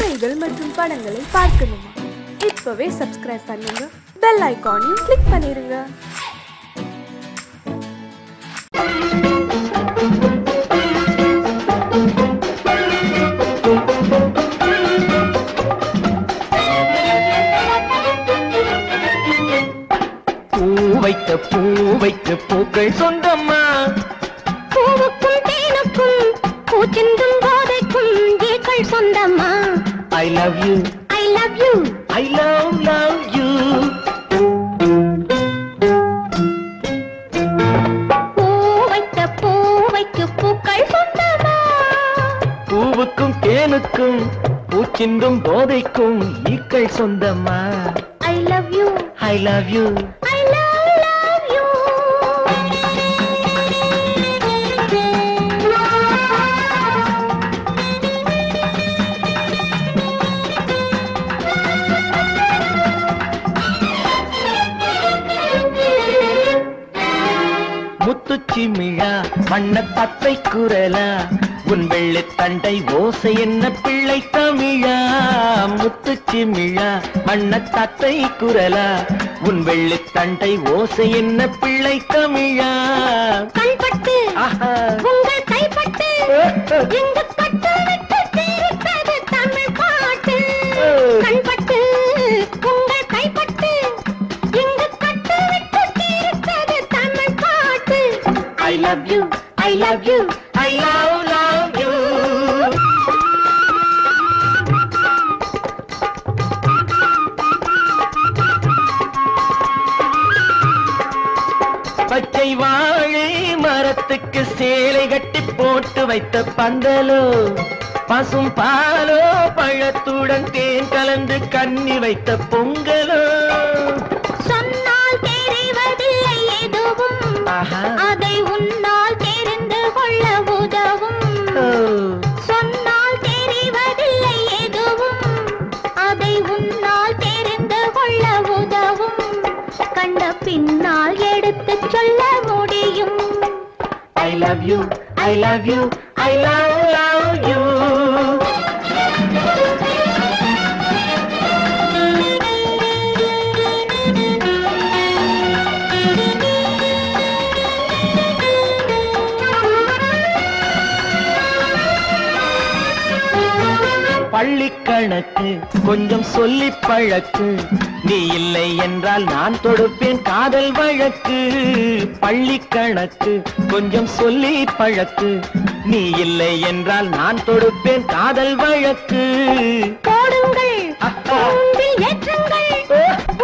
கதைகள் மற்றும் படங்களை பார்க்கணுமா? இப்பவே சப்ஸ்கிரைப் பண்ணுங்க, பெல் ஐகானையும் கிளிக் பண்ணிருங்க. பூவைக்கு பூக்கள் சொந்தம்மா, பூவுக்கும் தேனுக்கும் பூச்சிந்தும் போதைக்கும் ஏக்கள் சொந்தம்மா. I love you, I love you, I love you. பூவைக்கு பூக்கள் சொந்தம்மா, பூவுக்கும் தேனுக்கும் பூச்சிந்தும் போதைக்கும் ஈக்கள் சொந்தம்மா. I love you, I love you, I love you. முத்துச்சிமிழா வண்ண தத்தை குரலா, உன் வெள்ளை தண்டை ஓசை என்ன பிள்ளை தமிழா. முத்துச்சிமிழா வண்ண தத்தை குரலா, உன் வெள்ளை தண்டை ஓசை என்ன பிள்ளை தமிழா. கண்பட்டு உங்கள் கைப்பட்டு எங்கு கட்டு விட்டு தீர்த்தது தமிழ் பாட்டு. கண்பட்டு உங்கள் கைப்பட்டு எங்கு கட்டு விட்டு தீர்த்தது தமிழ் பாட்டு. I love you, I love you, I love you. பச்சை வாழை மரத்துக்கு சேலை கட்டி போட்டு வைத்த பந்தலோ, பசும் பாலோ பழத்துடன் தேன் கலந்து கண்ணி வைத்த பொங்கலோ. சொன்னால் தெரிவதில்லை எதுவும், அதை உன்னால் தெரிந்து கொள்ள உதவும். சொன்னால் தெரிவதில்லை எதுவும், அதை உன்னால் தெரிந்து கொள்ள உதவும். கண்ட பின்னால் எடுத்து சொல்ல முடியும். I love you, I love you, I love you. பள்ளிக்கணக்கு கொஞ்சம் சொல்லி பழக்கு, நீ இல்லை என்றால் நான் தொடுப்பேன் காதல் வழக்கு. பள்ளிக்கணக்கு கொஞ்சம் சொல்லி பழக்கு, நீ இல்லை என்றால் நான் தொடுப்பேன் காதல் வழக்கு. போடுங்கள் ஏற்றுங்கள்,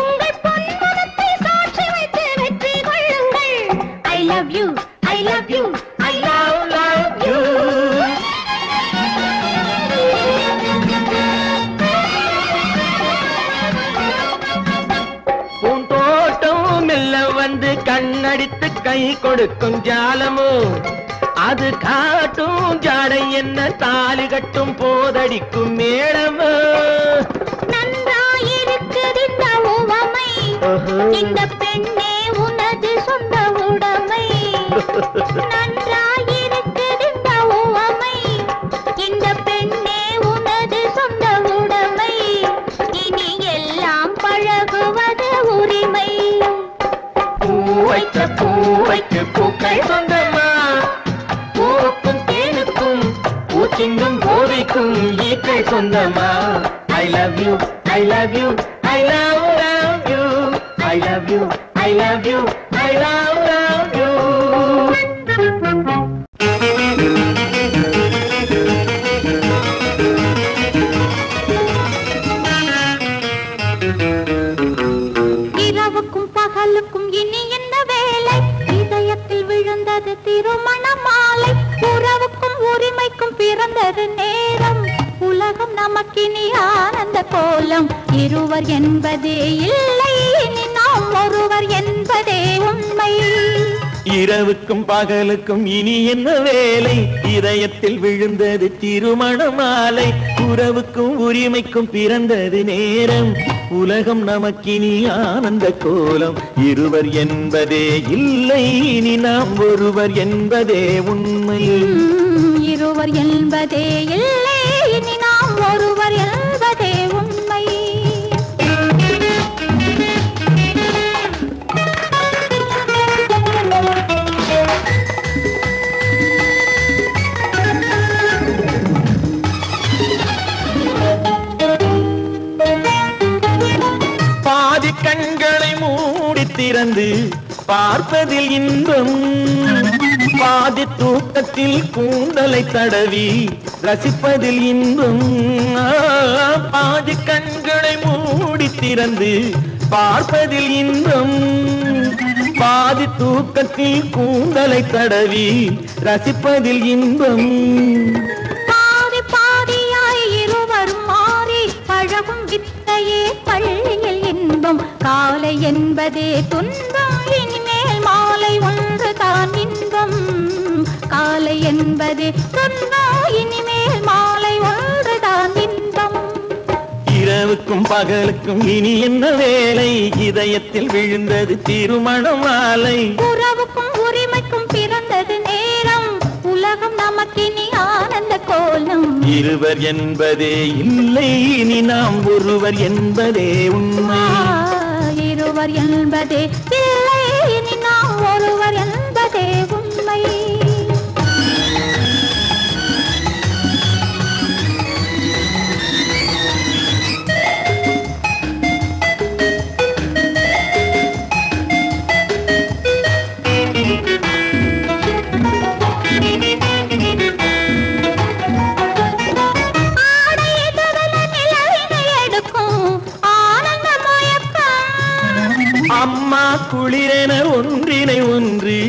உங்கள் பொன்மனத்தை சாட்சி வைத்து வெற்றி கொள்ளுங்கள். I love you, I love you, I love you. பூந்தோட்டம் மெல்ல வந்து கண்ணடித்து கை கொடுக்கும் ஜாலமோ, அது காட்டும் ஜாடை என்ன தாலி கட்டும் போதடிக்கும் மேடமோ. நன்றாயிருக்குது இந்த உவமை, இந்த பெண்ணே உனது சொந்த உடைமை. நன்றாயிருக்குது இந்த உவமை, இந்த பெண்ணே உனது சொந்த உடைமை. இனி எல்லாம் பழகுவது உரிமை. பூவைக்கு பூக்கள் சொந்தமா, பூவுக்கும் தேனுக்கும் பூச்சிங்கும் போதைக்கும் ஈக்கள் சொந்தமா. I love you, I love you, I love you, I love you, I love you, I love you. இரவுக்கும் பகலுக்கும் இனி என்ன வேலை, இதயத்தில் விழுந்தது திருமண மாலை. உறவுக்கும் உரிமைக்கும் பிறந்தது நேரம், உலகம் நமக்கினி ஆனந்த கோலம். இருவர் என்பதே இல்லை, இனி நாம் ஒருவர் என்பதே உண்மை. இரவுக்கும் பகலுக்கும் இனி என்ன வேலை, இதயத்தில் விழுந்தது திருமண மாலை. உறவுக்கும் உரிமைக்கும் பிறந்தது நேரம், உலகம் நமக்கினி ஆனந்த கோலம். இருவர் என்பதே இல்லை, இனி நாம் ஒருவர் என்பதே உண்மை. இருவர் என்பதே இல்லை, இனி நாம் ஒருவர் என்பதே திறந்து பார்ப்பதில் இன்பம் பாதி தூக்கத்தில் கூந்தலை தடவி ரசிப்பதில் இன்பம் பாதி கண்களை மூடி திறந்து பார்ப்பதில் இன்பம் பாதி தூக்கத்தில் கூந்தலை தடவி ரசிப்பதில் இன்பம் பாதி பாதியாய் இருவரும் மாறி பழகும் வித்தையே பள்ளியில் இன்பம் காலை என்பதே துன்பம் இனிமேல் மாலை ஒன்றுதான் இன்பம் காலை என்பதே துன்பம் இனிமேல் மாலை ஒன்றுதான் இன்பம் இரவுக்கும் பகலுக்கும் இனி என்ன வேலை இதயத்தில் விழுந்தது திருமண மாலை உறவுக்கும் உரிமைக்கும் பிறந்தது நேரம் உலகம் நமக்கினி ஆனந்த கோலம் இருவர் என்பதே இல்லை இனி நாம் ஒருவர் என்பதே உண்மை இருவர் என்பதே இல்லை இனி நாம் ஒருவர் என்பதே உண்மை அம்மா குளிரென ஒன்றினை ஒன்று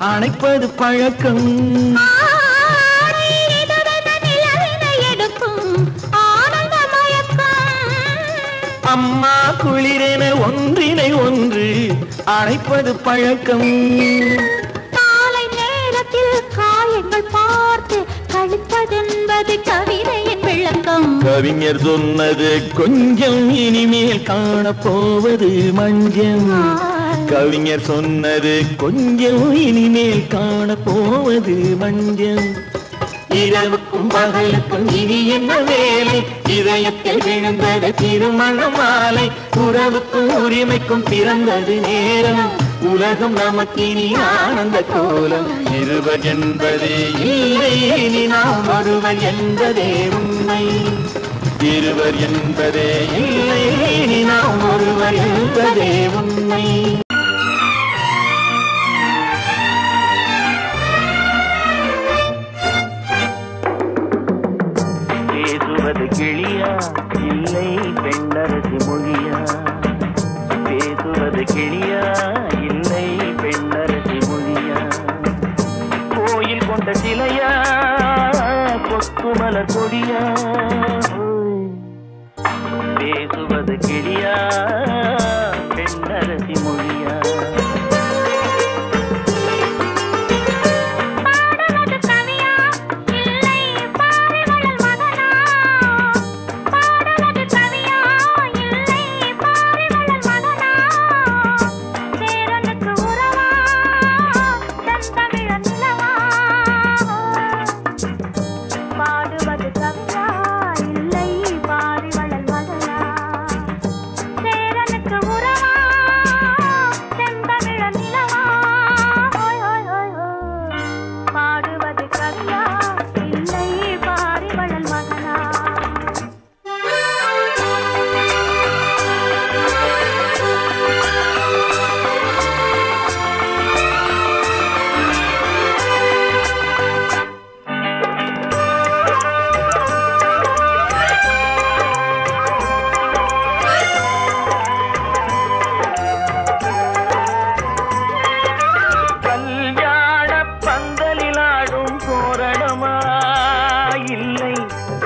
அணைப்பது பழக்கம் அம்மா குளிரென ஒன்றினை ஒன்று அணைப்பது பழக்கம் காலை நேரத்தில் காயங்கள் பார்த்து கழிப்பதென்பது கவிதையின் விளக்கம் கவிஞர் சொன்னது கொஞ்சம் இனிமேல் காணப்போவது மஞ்சம் கவிஞர் சொன்னது கொஞ்சம் இனிமேல் காணப்போவது மஞ்சம் இரவுக்கும் பகலுக்கும் இனி என்ன வேலை இதயத்தில் விழுந்தது திருமண மாலை உறவுக்கும் உரிமைக்கும் பிறந்தது நேரம் உலகம் நமக்கினி ஆனந்த கோலம் இருவர் என்பதே இல்லை இனி நாம் ஒருவர் என்பதே உண்மை இருவர் என்பதே இல்லை இனி நாம் ஒருவர் என்பதே உண்மை பேசுவது கிளியா இல்லை பெண்ணரசி மொழியா பேசுவது கிளியா இல்லை பெண்ணரசி மொழியா கோயில் கொண்ட சிலையா கொத்துமலர் கொடியா பேசுவது கிளியா பெண்ணரசி மொழியா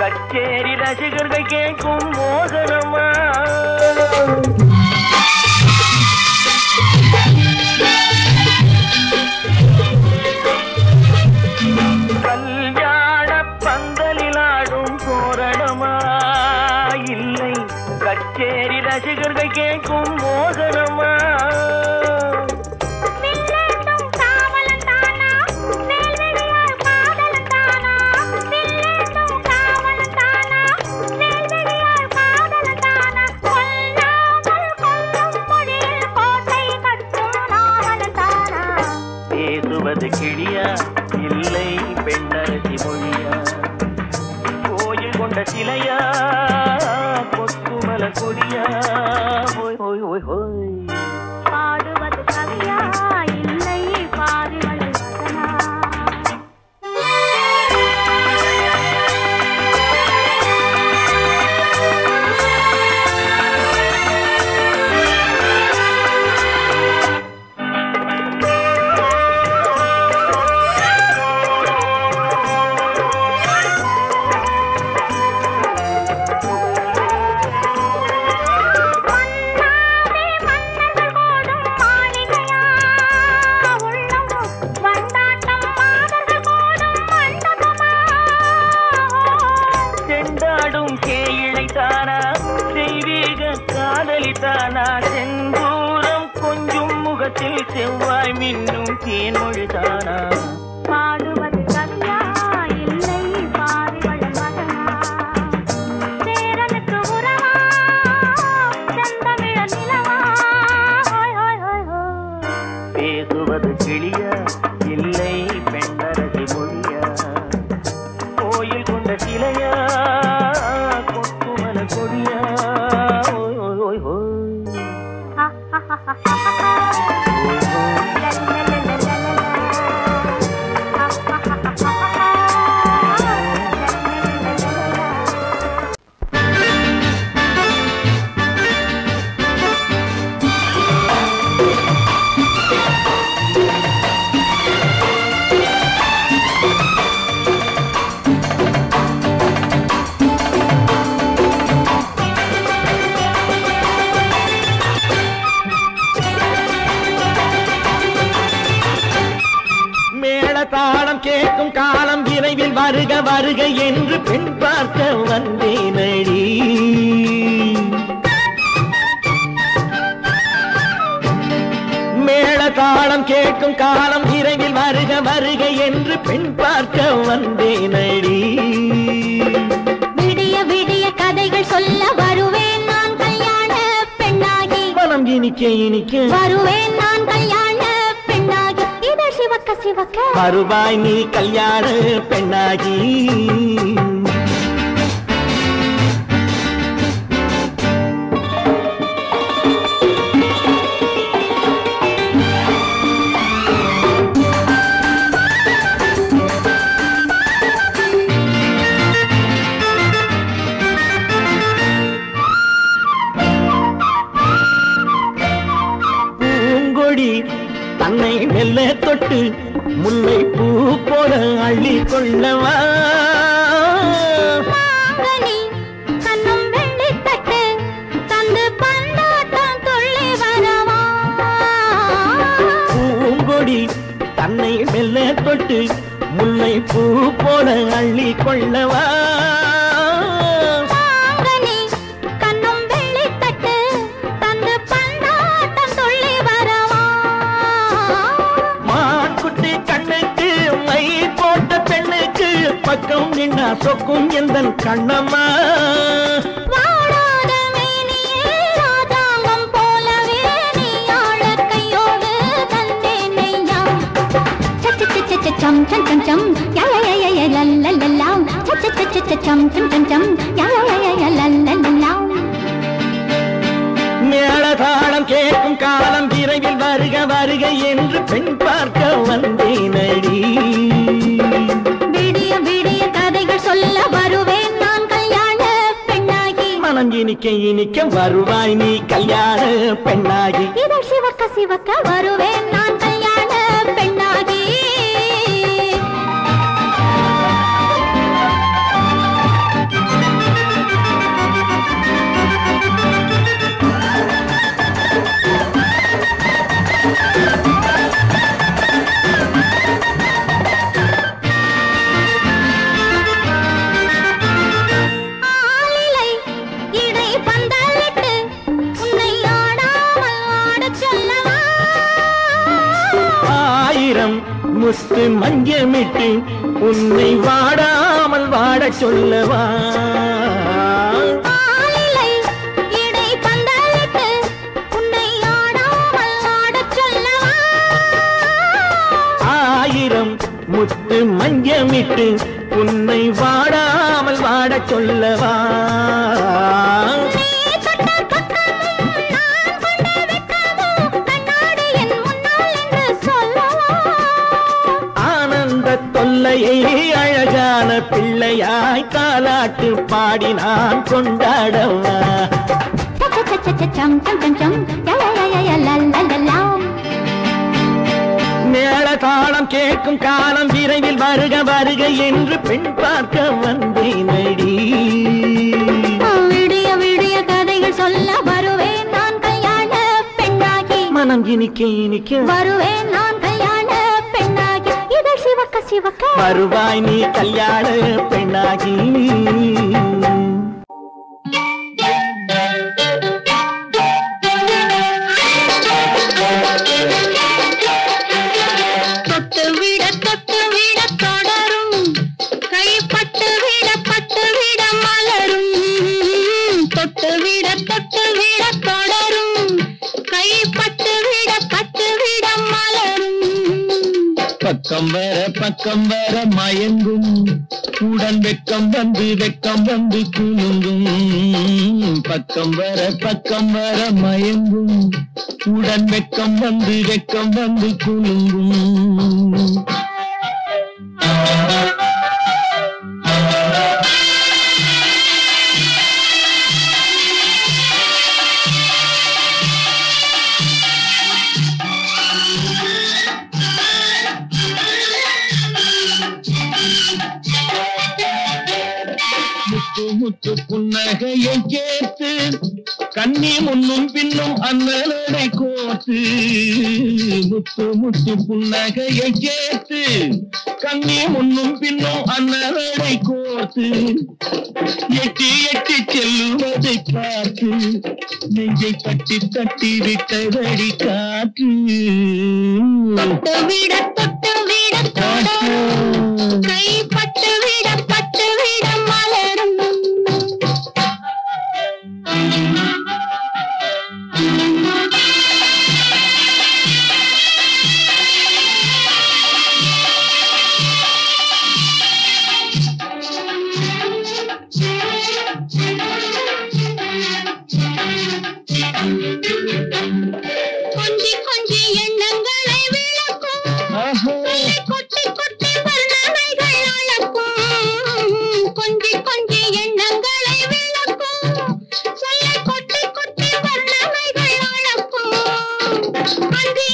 கச்சேரி ரசிகர்கள் கேட்கும் மோகனமா கல்யாண பந்தலில் ஆடும் தோரணமா இல்லை கச்சேரி ரசிகர்கள் கேட்கும் மோகனமா கிளியா இல்லை பெண்ணரசி மொழியா கோயில் கொண்ட சிலையா கொத்துமலர் கொடியா பாடுவது செவ்வாய் மின்னும் தேன்மொழிதானா பாடுவது கவியா இல்லை பாரிவள் மகனா சேரனுக்கு உறவா செந்தமிழ நிலவா ஹோய் ஹோய் ஹோய் ஹோய் பேசுவது கிளியா இல்லை பெண்ணரசி மொழியா கோயில் கொண்ட சிலையா கொத்துமல கொடியா ஓய் ஓய் ஓய் ஓய் தாளம் கேட்கும் காலம் விரைவில் வருக வருக என்று பெண் பார்க்க வந்தேனடி மேள தாளம் கேட்கும் காலம் விரைவில் வருக வருக என்று பெண் பார்க்க வந்தேனடி விடிய விடிய கதைகள் சொல்ல வருவேன் நான் கல்யாண பெண்ணாகி மனம் இனிக்க இனிக்க வருவேன் நான் கல்யாண பெண்ணாகி இதழ் சிவக்க சிவக்க வருவாய் நீ கல்யாண பெண்ணாகி பூங்கொடி தன்னை மெல்ல தொட்டு முல்லை பூ போல அள்ளி கொள்ளவா மாங்கனி கண்ணும் வெள்ளி தட்டு தந்து பந்தாட்டம் துள்ளி வரவா பூங்கொடி தன்னை மெல்ல தொட்டு முல்லை பூ போல அள்ளி கொள்ளவா மாங்கனி கண்ணும் வெள்ளி தட்டு தந்து பந்தாட்டம் துள்ளி வரவா மான்குட்டி கண்ணுக்கு மை போட்ட பெண்ணுக்கு பக்கம் நின்னா சொக்கும் எந்தன் கண்ணம்மா வாடாத மேனியே ராஜாங்கம் போலவே நீ ஆள கையோடு தந்தேன் நெய்யா சச்ச சச்ச சச்சம் சம் சம் சம் யா யா யா யா லல்லல்லா சச்ச சச்ச சச்சம் சம் சம் சம் யா யா யா யா லல்லல்லா மேளதாளம் கேட்கும் காலம் விரைவில் வருக வருக என்று பெண் பார்க்க வந்தேனடி விடிய விடிய கதைகள் சொல்ல வருவேன் நான் கல்யாண பெண்ணாகி மனம் இனிக்க இனிக்க வருவாய் நீ கல்யாண பெண்ணாகி இதழ் சிவக்க சிவக்க வருவேன் நான் கல்யாண பெண்ணாகி ஆலிலை இடை பந்தலிட்டு உன்னை ஆடாமல் ஆடச் சொல்லவா ஆயிரம் முத்து மஞ்சமிட்டு உன்னை வாடாமல் வாடச் சொல்லவா ஆலிலை இடை பந்தலிட்டு உன்னை ஆடாமல் ஆடச் சொல்லவா ஆயிரம் முத்து மஞ்சமிட்டு உன்னை வாடாமல் வாடச் சொல்லவா நீ தொட்ட பக்கமும் நான் கொண்ட வெட்கமும் கண்ணாடி என் முன்னால் என்று சொல்லவா ஆனந்த தொல்லையை அழகான பிள்ளையாய் தாலாட்டு பாடி நான் கொண்டாடவா சம் சம் சம் சம் யா யா யா யா லல்லல்லா மேளதாளம் கேட்கும் காலம் விரைவில் வருக வருக என்று பெண் பார்க்க வந்தேனடி விடிய விடிய கதைகள் சொல்ல வருவேன் நான் கல்யாண பெண்ணாகி மனம் இனிக்க இனிக்க வருவேன் நான் கல்யாண பெண்ணாகி இதழ் சிவக்க சிவக்க வருவாய் நீ கல்யாண பெண்ணாகி தொட்டு விட தொடரும் கை பட்டு விட மலரும் பக்கம் வர மயங்கும் உடன் வெக்கம் வந்து குலுங்கும் பக்கம் வர மயங்கும் உடன் வெக்கம் வந்து குலுங்கும் முத்து புன்னகையை கேட்டு கண்ணி முன்னும் பின்னும் அண்ணலடை கோத்து முத்து புன்னகையை கேட்டு கண்ணி முன்னும் பின்னும் அண்ணலடை கோத்து எட்டி செல்லுவதை பார்த்து நெஞ்சை தட்டி விட்டதடி காற்று தொட்டு விட கை பட்டு விட மலரும் கொஞ்சி எண்ணங்களை விளக்கும் கொட்டி வர்ணனைகள் அளக்கும் கொஞ்சி எண்ணங்களை விளக்கும் சொல்ல கொட்டி வர்ணனைகள் அளக்கும் அந்தி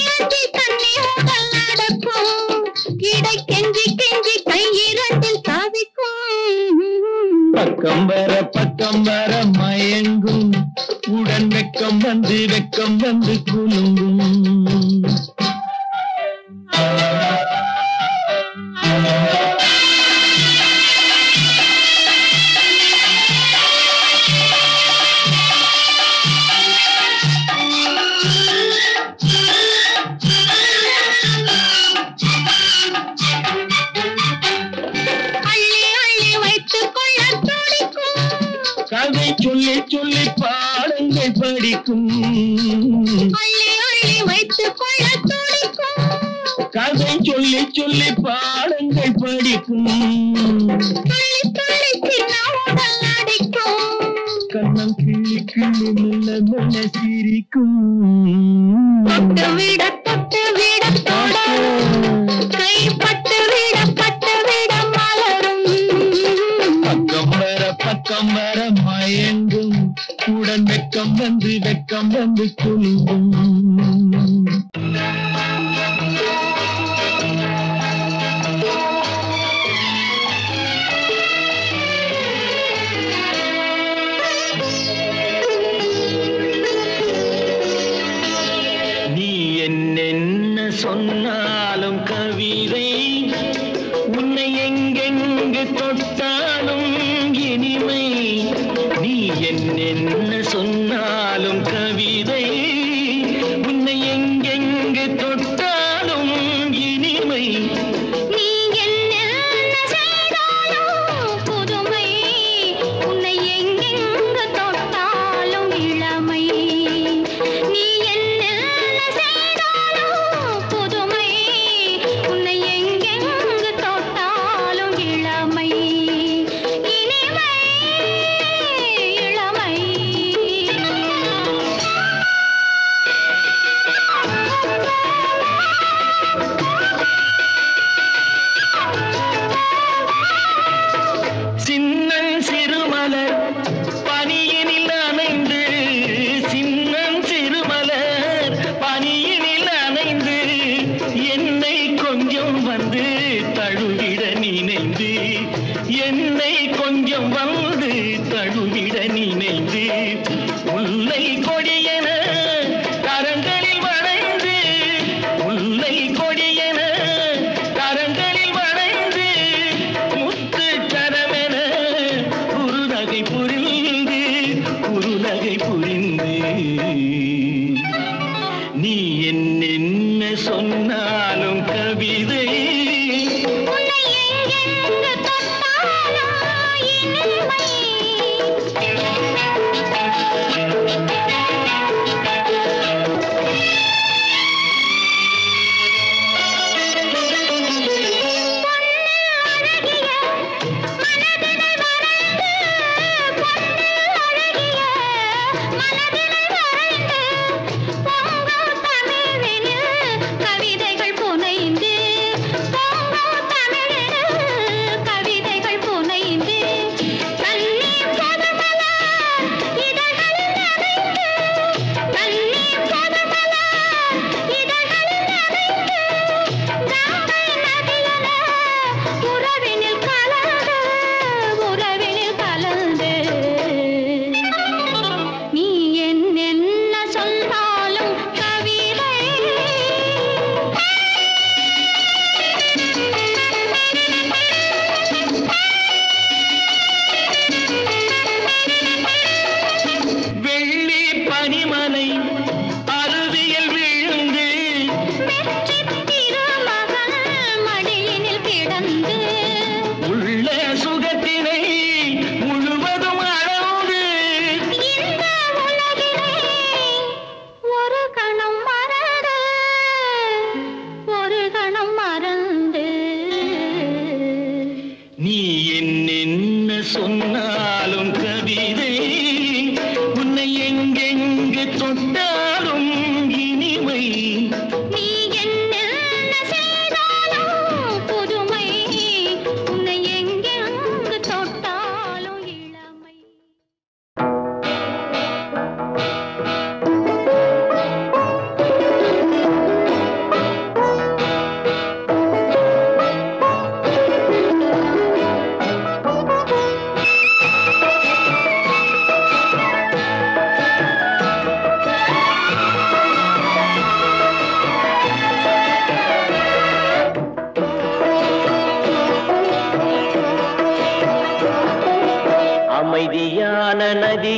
தண்ணி உடல் நடக்கும் இடை கெஞ்சி கை இரண்டில் சாதிக்கும் பக்கம் வர மயங்கும் உடன் வெக்கம் வந்து குலுங்கும் கதை சொல்லி பாடங்கள் படிக்கும் வைத்துக் கொள்ள துடிக்கும் கதை சொல்லி பாடங்கள் படிக்கும் கண்ணம் கிள்ளி மெல்ல சிரிக்கும் தொட்டு விட கை பட்டு விட மலரும் பக்கம் வர மயங்கும் உடன் வெக்கம் வந்து குலுங்கும் நீ என்ன சொன்னாலும் கவிதை உன்னை எங்கெங்கு தொட்டாலும் இனிமை நீ என்ன சொன்னாலும் கவிதை உன்னை எங்கெங்கு தொட்டாலும் இனிமை நீ என்ன செய்தாலும் புதுமை உன்னை எங்கெங்கு தொட்டாலும் இளமை நீ என்ன செய்தாலும் புதுமை உன்னை எங்கெங்கு தொட்டாலும் இளமை இனிமை இளமை சின்னன் சிறுமலர் பனியினில் அணைந்து சின்னன் சிறுமலர் பனியினில் அணைந்து என்னை கொஞ்சம் வந்து தழுவிட நினைந்து என்னை கொஞ்சம் வந்து தழுவிட நினைந்து முல்லை கொடியென கரங்களில் வளைந்து முல்லை கொடியென கரங்களில் வளைந்து முத்து கரமென குறுநகை புரிந்து நீ என்ன சொன்னாலும் கவிதை உன்னை எங்கெங்கு தொட்டாலும் இனிமை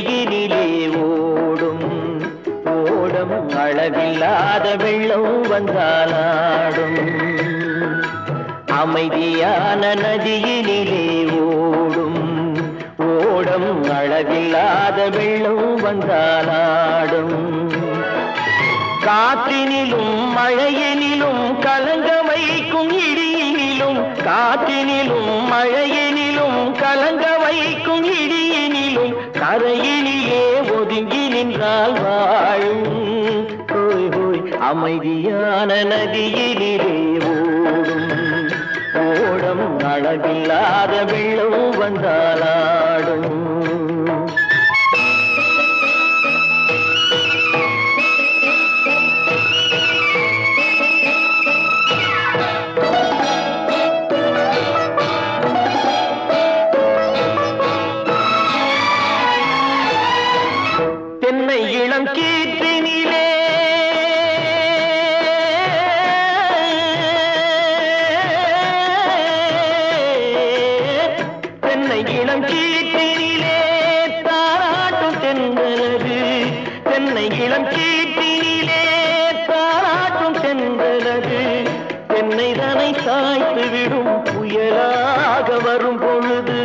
நதியினிலே ஓடும் ஓடம் அளவில்லாத வெள்ளம் வந்தாலாடும் அமைதியான நதியினிலே ஓடும் ஓடம் அளவில்லாத வெள்ளம் வந்தாலாடும் காற்றினிலும் மழையினிலும் கலங்க வைக்கும் இடியினிலும் காற்றினிலும் மழையினிலும் கலங்க வைக்கும் இடியினிலும் கரையினிலே ஒதுங்கி நின்றால் வாழும் ஹோய் ஹோய் அமைதியான நதியினிலே ஓடும் ஓடம் அளவில்லாத வெள்ளம் வந்தாலாடும் தென்னை இளம் கீற்றினிலே தென்னை இளம் கீற்றினிலே தாராட்டும் தென்றலது தென்னை இளம் கீற்றினிலே தாராட்டும் தென்றலது தென்னை தனை சாய்த்து விடும் புயலாக வரும் பொழுது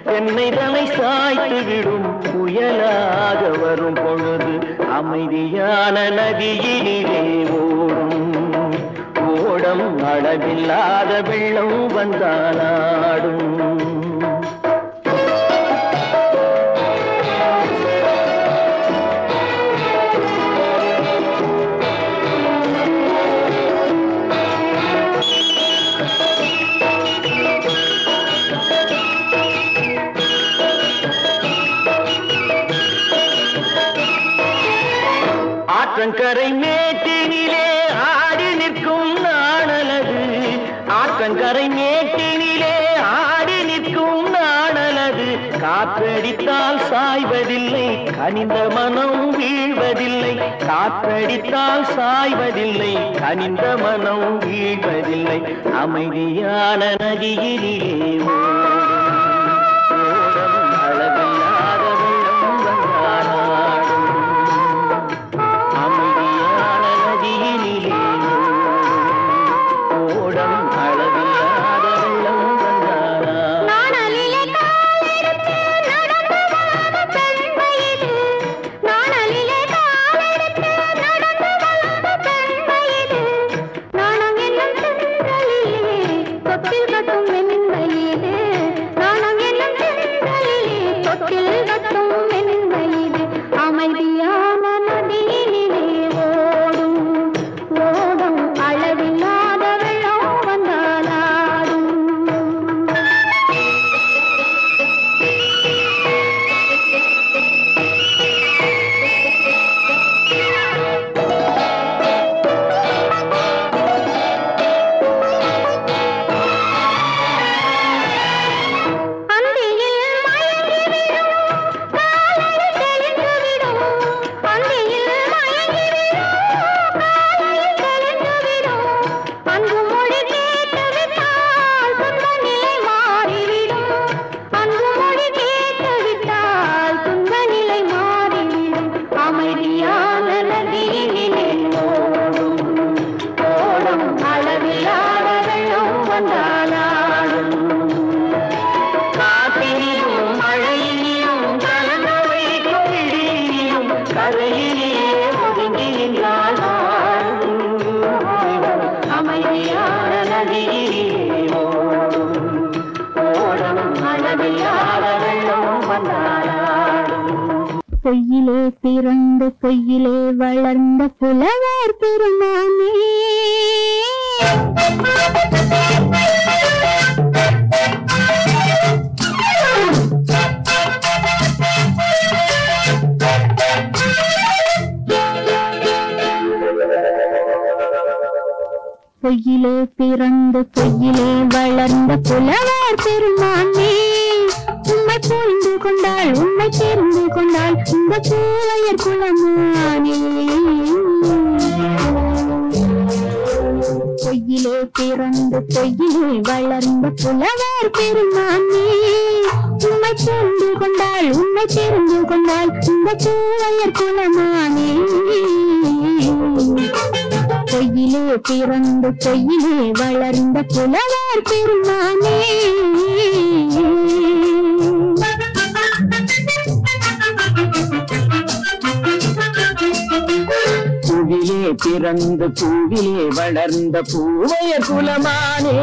தென்னை தனை சாய்த்து விடும் புயலாக வரும் பொழுது அமைதியான நதியினிலே ஓடும் ஓடம் அளவில்லாத வெள்ளம் வந்தாலாடும் ஆற்றங்கரை மேட்டினிலே ஆடி நிற்கும் நாணலது ஆற்றங்கரை மேட்டினிலே ஆடி நிற்கும் நாணலது காற்றடித்தால் சாய்வதில்லை கனிந்த மனம் வீழ்வதில்லை காற்றடித்தால் சாய்வதில்லை கனிந்த மனம் வீழ்வதில்லை அமைதியான நதியினிலே ஓடும் அளவில்லாத வெள்ளம் வந்தாலாடும் அமைதியான நதியினிலே ஓடம் அளவில்லாத வெள்ளம் வந்தாலாடும் நாணலிலே காலெடுத்து நடந்து வளர்ந்த பெண்மையிது நாணலிலே காலெடுத்து நடந்து வளர்ந்த பெண்மையிது நாணம் என்னும் தென்றலிலே தொட்டில் கட்டும் மென்மையிது நாணம் என்னும் தென்றலிலே தொட்டில் கட்டும் மென்மையிது அமைதியான நதியினிலே ஓடும் ஓடும் அளவில்லாத வெள்ளம் வந்தாலாடும் அந்தியில் மயங்கிவிடும் காலையில் தெளிந்துவிடும் அந்தியில் மயங்கிவிடும் காலையில் தெளிந்துவிடும் அன்பு மொழி கேட்டுவிட்டால் துன்ப நிலை மாறிவிடும் அன்பு மொழி கேட்டுவிட்டால் துன்ப நிலை மாறிவிடும் அமைதியான நதியினிலே ஓடும் ஓடும் அளவில்லாத வெள்ளம் வந்தாலாடும் காற்றினிலும் மழையினிலும் கலங்க வைக்கும் இடியினிலும் கரையிலே ஒதுங்கி நின்றால் வாழும் அமைதியான நதியினிலே ஓடும் ஓடும் அளவில்லாத வெள்ளம் வந்தாலாடும் பொய்யிலே பிறந்து பொய்யிலே வளர்ந்த புலவர் பெருமானே பொய்யிலே பிறந்து பொய்யிலே வளர்ந்த புலவர் பெருமானே உம்மை புரிந்து கொண்டாள் உம்மை தெரிந்து கொண்டாள் இந்த பூவையர் குலமானே பொய்யிலே பிறந்து பொய்யிலே வளர்ந்த புலவர் பெருமானே உண்மை தெரிந்து கொண்டாள் உண்மை தெரிந்து கொண்டாள் இந்த பூவையர் குலமானே பொய்யிலே பிறந்து பொய்யிலே வளர்ந்த புலவர் பெருமானே பூவிலே பிறந்து பூவிலே வளர்ந்த பூவையர் குலமானே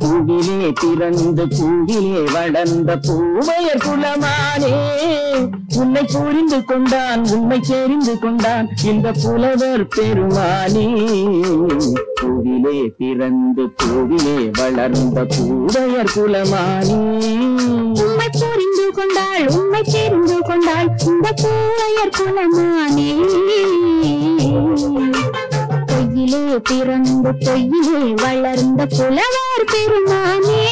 பூவிலே பிறந்து பூவிலே வளர்ந்த பூவையர் குலமானே உன்னை புரிந்து கொண்டான் உண்மை தெரிந்து கொண்டான் இந்த புலவர் பெருமானே பூவிலே பிறந்து பூவிலே வளர்ந்த பூவையர் குலமானே உண்மை புரிந்து கொண்டாள் உண்மை தெரிந்து கொண்டாள் இந்த பூவையர் குலமானே பொய்யிலே பிறந்து பொய்யிலே வளர்ந்த புலவர் பெருமானே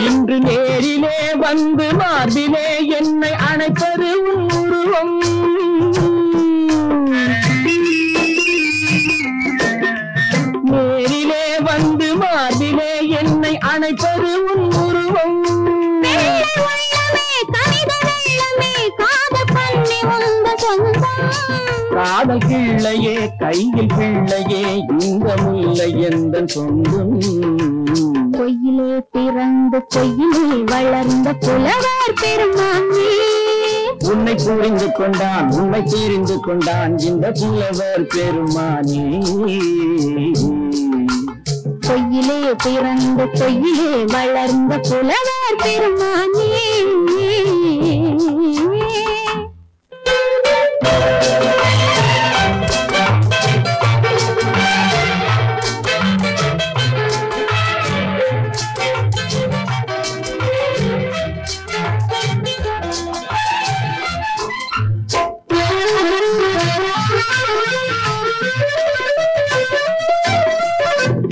இன்று நேரிலே வந்து மார்பிலே என்னை அணைப்பது உன் உருவம் நேரிலே வந்து மார்பிலே என்னை அணைப்பது உன் உருவம் காதல் கிள்ளையே கையில் பிள்ளையே இந்த முல்லை எந்த சொந்தம் பொய்யிலே பிறந்து பொய்யிலே வளர்ந்த புலவர் பெருமானே உன்னை புரிந்து கொண்டான் உண்மை தெரிந்து கொண்டான் இந்த புலவர் பெருமானே பொய்யிலே பிறந்து பொய்யிலே வளர்ந்த புலவர் பெருமானே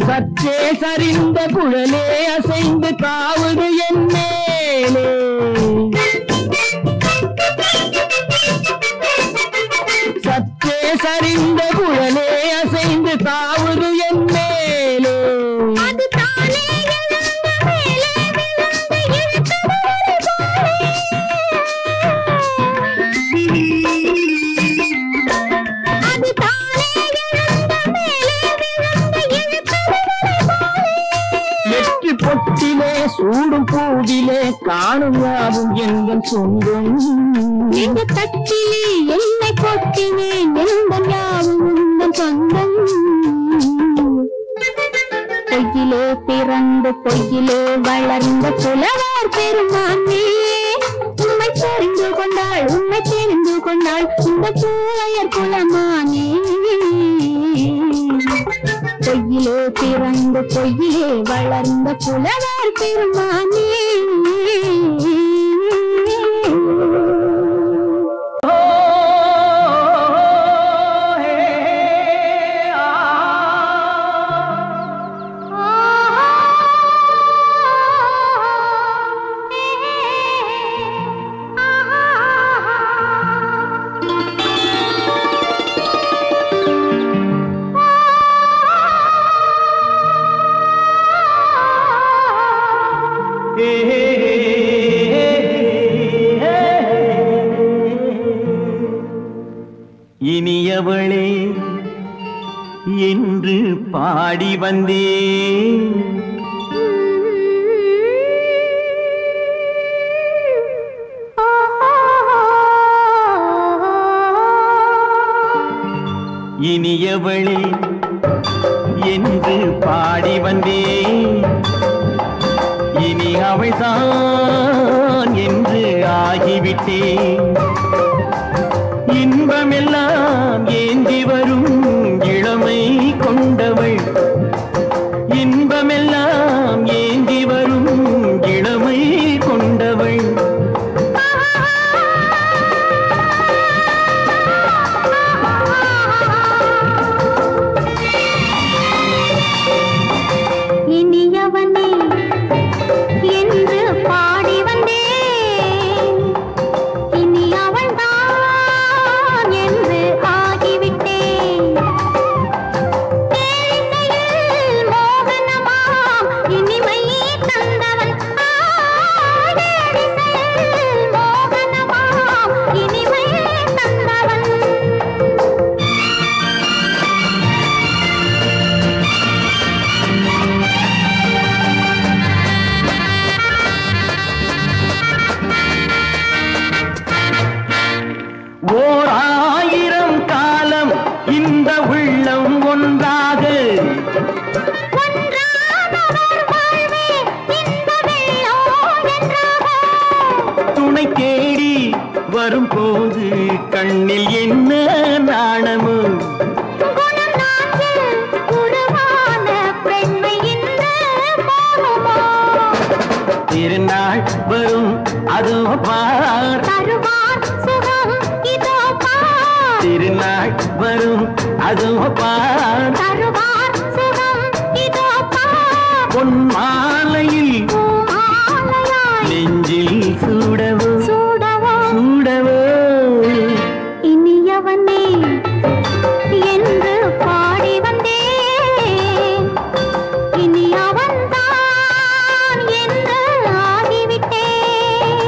சற்றே சரிந்த குழலே அசைந்து காவுது என் மேலே சற்றே சரிந்த குழலே அசைந்து காவுது என் மேலே பொட்டிலே சூடும் பூவிலே காணும் யாவும் எங்கள் சொந்தம் இந்த தட்டிலே என்னை கொட்டினே எங்கள் யாவும் உங்கள் சொந்தம் பொய்யிலே பிறந்து பொய்யிலே வளர்ந்த புலவர் பெருமானே உண்மை தெரிந்து கொண்டாள் உண்மை தெரிந்து கொண்டாள் இந்த பூவையர் குலமானே பொய்யிலே பிறந்து பொய்யிலே வளர்ந்த புலவர் பெருமானே இனியவளே என்று பாடி வந்தேன் இனியவளே என்று பாடி வந்தேன் இனி அவள்தான் என்று ஆகிவிட்டேன் இன்பமெல்லாம் ஏந்தி வரும் இளமை கொண்டவள் இன்பமெல்லாம் ஏந்தி வரும் இளமை கொண்டவள் இனியவனே என்று பாடி வந்தேன் இனி அவள்தான் என்று ஆகிவிட்டேன் தேனிசையில் மோகனமாம் இனிமை தந்தவன் தேனிசையில் மோகனமாம் இனிமை தந்தவன் ஓர் ஆயிரம் காலம் இந்த உள்ளம் ஒன்றாக துணை தேடி வரும்போது கண்ணில் என்ன நாணமோ திருநாள் வரும் அதோ பார் திருநாள் வரும் அதோ பார் பொன் மாலையில் நெஞ்சில் சூடவோ சூடவோ இனியவனே என்று பாடி வந்தேன் இனி அவன்தான் என்று ஆகிவிட்டேன்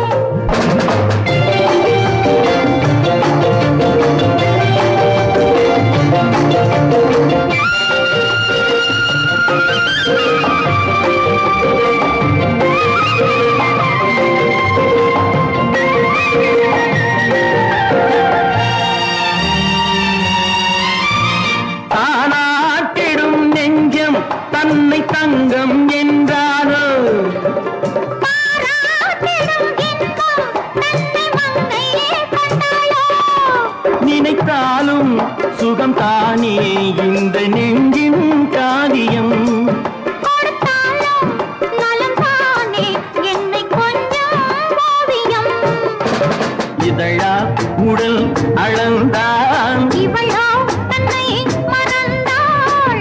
தானாட்டிடும் நெஞ்சம் தன்னை தங்கம் என்றாரோ நினைத்தாலும் சுகம் தானே இந்த நெஞ்சின் காரியம் இதழா உடல் அளந்தான்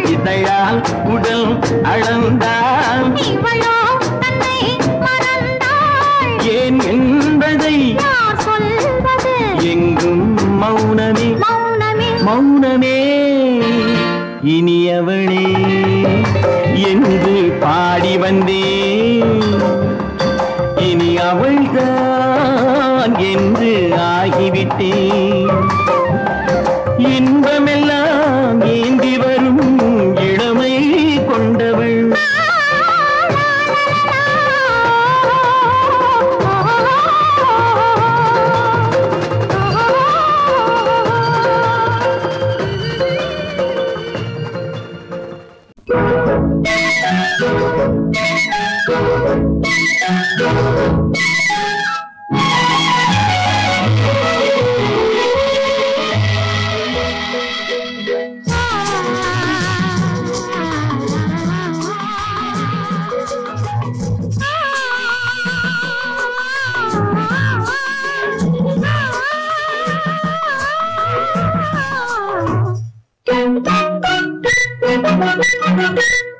இதழால் உடல் அளந்தான் ஏன் என்பதை எங்கும் மௌனமே மௌனமே இனியவளே என்று பாடி வந்தேன் இனி அவள்தான் என்று ஆகிவிட்டேன் இன்பமெல்லாம் ஏந்தி வரும் இளமை கொண்டவள்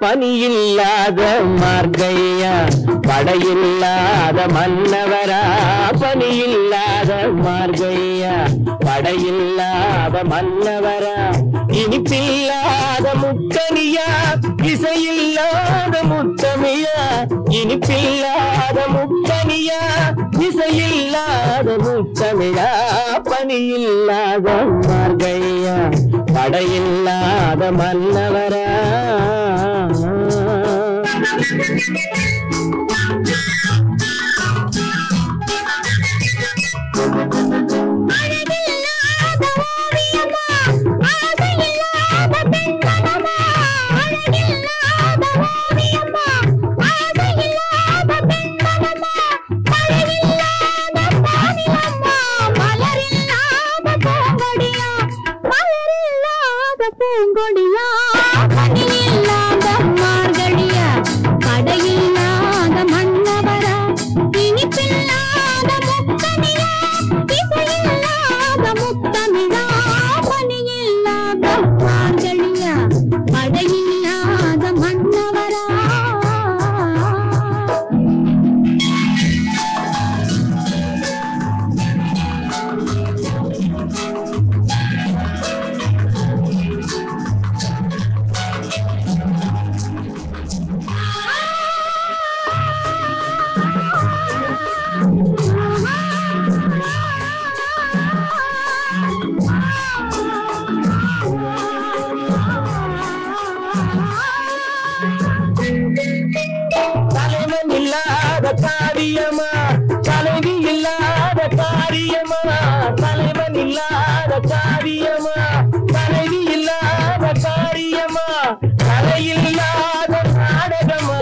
பனியில்லாத மார்கையா படையில்லாத மன்னவரா பனியில்லாத மார்கையா படையில்லாத மன்னவரா இனிப்பில்லாத முக்கனியா இசையில்லாத முத்தமிழா இனிப்பில்லாத முக்கனியா இசையில்லாத முத்தமிழா பனியில்லாத மார்கையா படையில்லாத மன்னவரா மலரில்லாத பூங்கொடியா பணியில்லாத மார்கழியா படையில்லாத மன்னவரா இனிப்பில்லாத முத்தமிழா இசையில்லாத முத்தமிழா பணியில்லாத மார்கழியா படையில்லாத மன்னவரா தலைவன் இல்லாத காரியமா தலைவி இல்லாத காரியமா தலைவன் இல்லாத காரியமா தலைவி இல்லாத காரியமா கலையில்லாத நாடகமா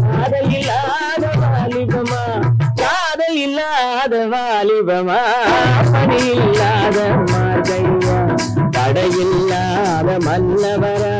காதல் இல்லாத வாலிபமா காதல் இல்லாத வாலிபமா பணி இல்லாத மார்கழியா தடையில்லாத மன்னவரா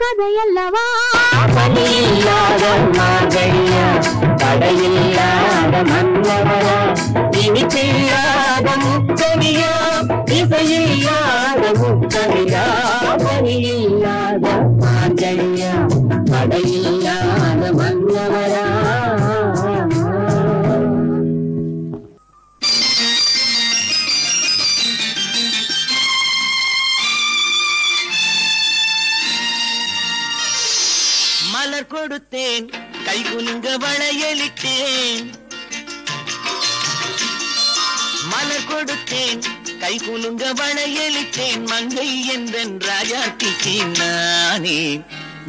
கதையல்லவா பணியில்லாத மார்கழியா தடையில்லாத மன்னவரா இனிப்பில்லாத முத்தமிழா இசையில்லாத முத்தமிழா பணியில்லாத மார்கழியா தடையில்லாத மன்னவரா மலர் கொடுத்தேன் கை குலுங்க வளையலிட்டேன் மலர் கொடுத்தேன் கை குலுங்க வளையலிட்டேன் மங்கை என்றன் ராஜாத்திக்கு நானே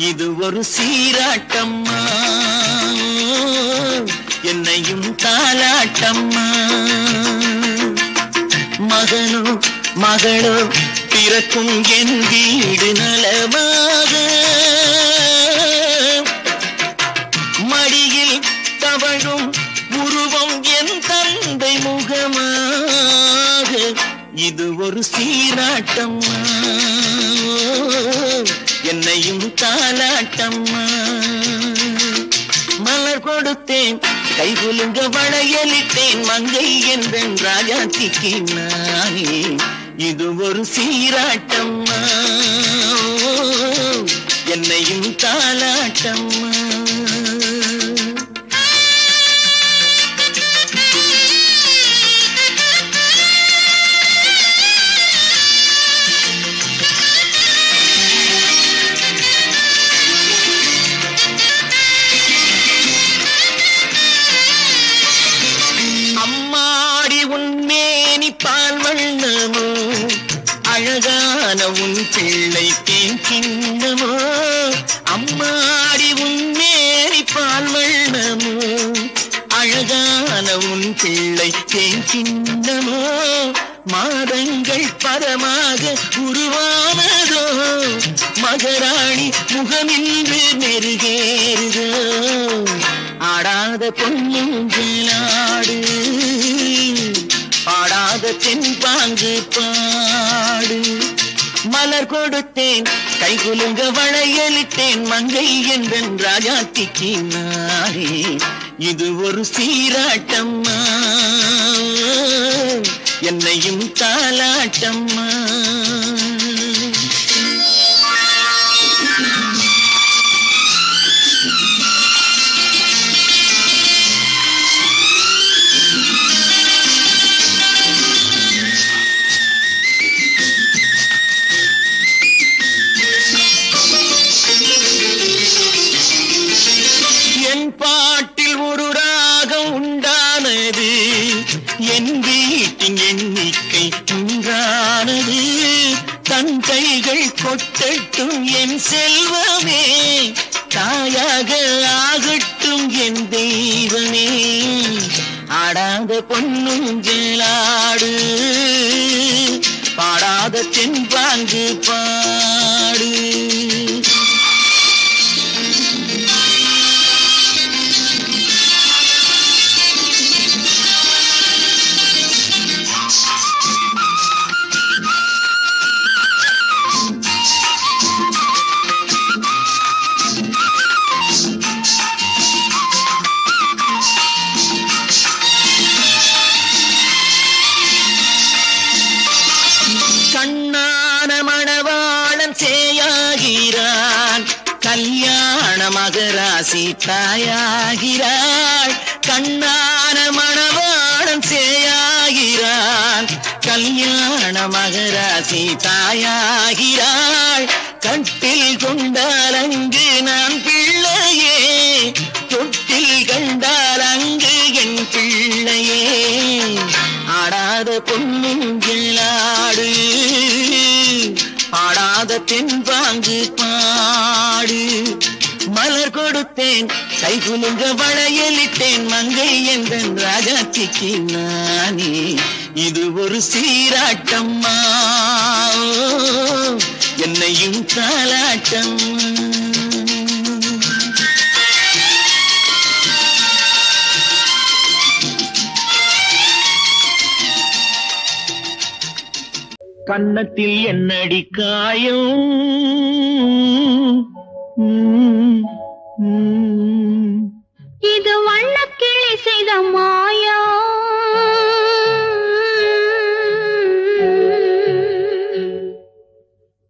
இது ஒரு சீராட்டம்மா என்னையும் தாலாட்டம்மா மகனோ மகளோ பிறக்கும் என் வீடு நலமாக மடியில் தவழும் உருவம் என் தந்தை முகமாக இது ஒரு சீராட்டம்மா என்னையும் தாலாட்டம்மா மலர் கொடுத்தேன் கை குலுங்க வளையலிட்டேன் மங்கை என்பன் ராஜாத்திக்கு நானே இது ஒரு சீராட்டம்மா என்னையும் தாலாட்டம்மா அம்மாடி உன்மேனி பால் வண்ணமோ அழகான உன் பிள்ளை தேன் கிண்ணமோ அம்மாடி உன்மேனி பால் வண்ணமோ அழகான உன் பிள்ளை தேன் கிண்ணமோ மாதங்கள் பரமாக உருவானதோ மகராணி முகமின்று நெருகேறுதோ ஆடாத பொன்னுங்களாடு பாடாத தென்பாங்கு பாடு மலர் கொடுத்தேன் கை குலுங்க வளையலிட்டேன் மங்கை என்பன் ராஜாத்திக்கு நானே இது ஒரு சீராட்டம்மா என்னையும் தாலாட்டம்மா என் பாட்டில் ஒரு ராகம் உண்டானது என் வீட்டின் எண்ணிக்கை வாழ்க்கை ஒன்றானது தன் கைகள் கொட்டட்டும் என் செல்வமே தாயாக ஆகட்டும் என் தெய்வமே ஆடாத பொன்னுஞ்சலாடு பாடாத தென்பாங்கு பாடு கல்யாண மகராசி தாயாகிறாள் கண்ணான மணவாளன் சேயாகிறான் கல்யாண மகராசி தாயாகிறாள் கட்டில் கொண்டால் அங்கு நான் பிள்ளையே தொட்டில் கண்டால் அங்கு என் பிள்ளையே ஆடாத பொன்னுஞ்சலாடு பாடாத தென்பாங்கு பாடு மலர் கொடுத்தேன் கை குலுங்க வளையலிட்டேன் மங்கை என்ற ராஜாத்திக்கு நானே இது ஒரு சீராட்டம்மா என்னையும் தாலாட்டம் கன்னத்தில் என்னடி காயம் இது வண்ணக்கிளி செய்த மாயா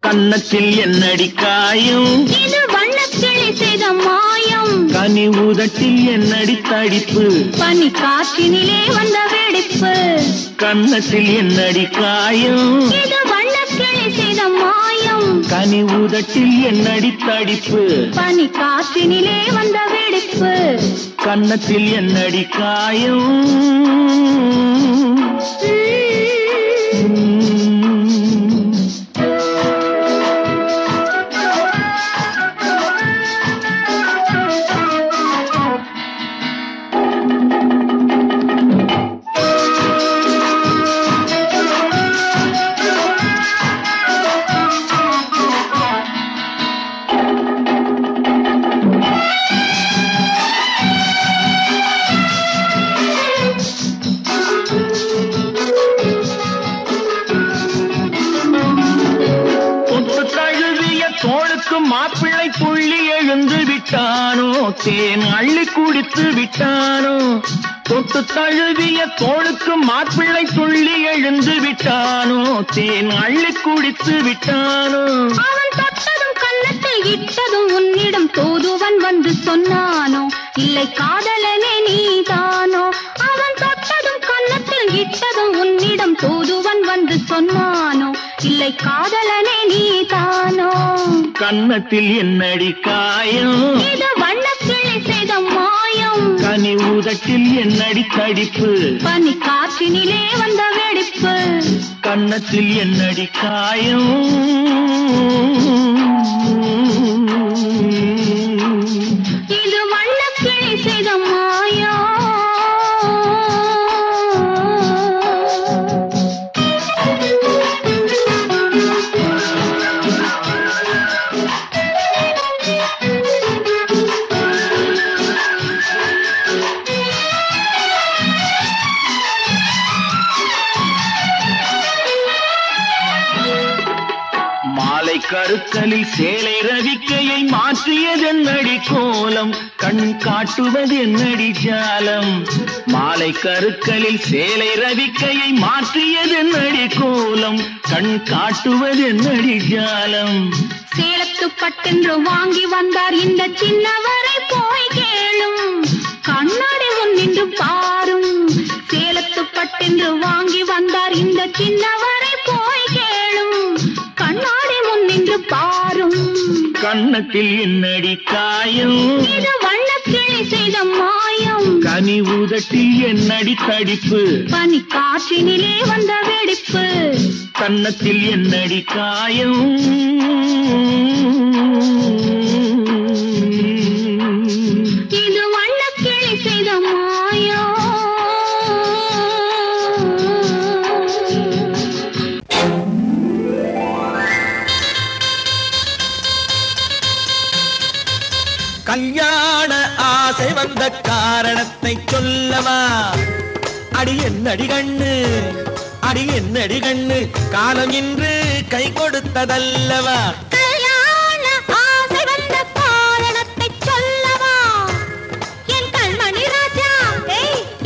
கன்னத்தில் என்னடி காயம் இது வண்ணக்கிளி செய்த மாயம் கனி உதட்டில் என்னடி தடிப்பு பனி காற்றினிலே வந்த வெடிப்பு கன்னத்தில் என்னடி காயம் இது வண்ணக்கிளி செய்த மாயம் கனி உதட்டில் என்னடி தடிப்பு பனி காற்றினிலே வந்த வெடிப்பு கன்னத்தில் என்னடி காயம் மாப்பிள்ளை புள்ளி எழுந்து விட்டானோ தேன் அள்ளி குடித்து விட்டானோ தொட்டு தழுவிய தோளுக்கு மாப்பிள்ளை துள்ளி எழுந்து விட்டானோ தேன் அள்ளி குடித்து விட்டானோ அவன் தொட்டதும் கன்னத்தில் இட்டதும் உன்னிடம் தூதுவன் வந்து சொன்னானோ இல்லை காதலனே நீதானோ அவன் தொட்டதும் கன்னத்தில் இட்டதும் உன்னிடம் தூதுவன் வந்து சொன்னானோ இல்லை காதலனே நீதானோ கன்னத்தில் என்னடி காயம் இது வண்ணக்கிளி செய்த மாயம் கனி உதட்டில் என்னடி தடிப்பு பனி காற்றினிலே வந்த வெடிப்பு கன்னத்தில் என்னடி காயம் இது வண்ணக்கிளி செய்த மாயம் கருக்கலில் சேலை ரவிக்கையை மாற்றியதென்னடி கோலம் கண் காட்டுவதென்னடி ஜாலம் மாலை கருக்கலில் சேலை ரவிக்கையை மாற்றியதென்னடி கோலம் கண் காட்டுவதென்னடி ஜாலம் சேலத்து பட்டென்று வாங்கி வந்தார் இந்த சின்னவரை போய் கேளும் கண்ணாடி முன் நின்று பாரும் சேலத்து பட்டென்று வாங்கி வந்தார் இந்த சின்னவரை போய் கேளும் கண்ணாடி முன் நின்று பாரும் கன்னத்தில் என்னடி காயம் இது வண்ணக்கிளி செய்த மாயம் காயம் கனி ஊதட்டி என்னடி தடிப்பு பனி காற்றினிலே வந்த வெடிப்பு கன்னத்தில் என்னடி காயம் இது வண்ணக்கிளி செய்த மாயம் கல்யாண ஆசை வந்த காரணத்தை சொல்லவா அடி என்னடி கண்ணு அடி என்னடி கண்ணு காலம் இன்று கை கொடுத்ததல்லவா கல்யாண ஆசை வந்த காரணத்தை சொல்லவா என் கண்மணி ராஜா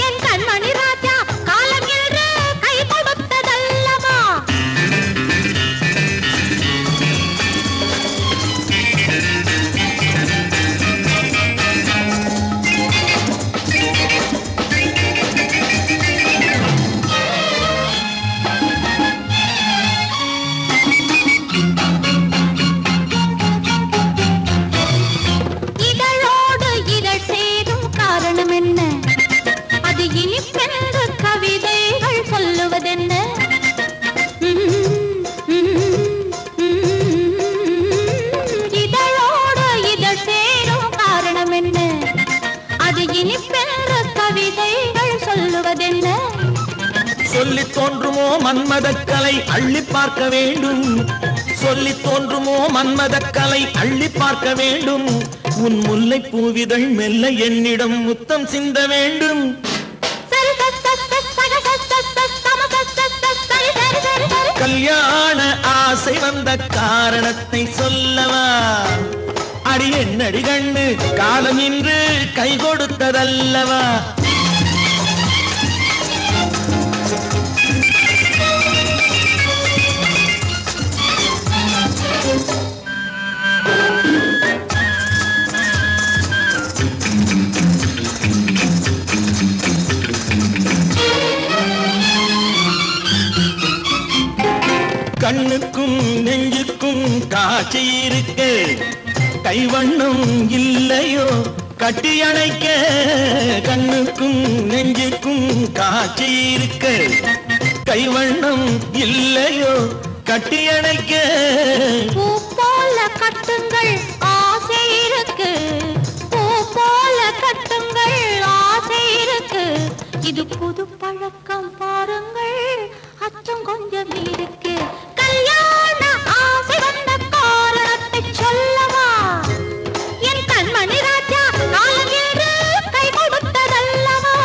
என் கண்மணி ராஜா காலம் இன்று கை கொடுத்ததல்லவா சொல்லி தோன்றுமோ மன்மதக்கலை அள்ளி பார்க்க வேண்டும் சொல்லி தோன்றுமோ மன்மதக்கலை அள்ளி பார்க்க வேண்டும் உன் முல்லை பூவிதழ் மெல்ல என்னிடம் முத்தம் சிந்த வேண்டும் கல்யாண ஆசை வந்த காரணத்தை சொல்லவா அடி என்னடி கண்ணு காலம் இன்று கை கொடுத்ததல்லவா கண்ணுக்கும் நெஞ்சுக்கும் காட்சி இருக்கு கைவண்ணம் இல்லையோ கட்டி அணைக்க கண்ணுக்கும் நெஞ்சுக்கும் காட்சி இருக்கு கைவண்ணம் இல்லையோ கட்டி அணைக்க பூ போல கட்டுங்கள் ஆசை இருக்கு பூ போல கட்டுங்கள் ஆசை இருக்கு இது புது பழக்கம் பாருங்கள் அச்சம் கொஞ்சம் இருக்கு கல்யாண ஆசை வந்த காரணத்தை சொல்லவா என் கண்மணி ராஜா காலம் என்று கை கொடுத்ததல்லவா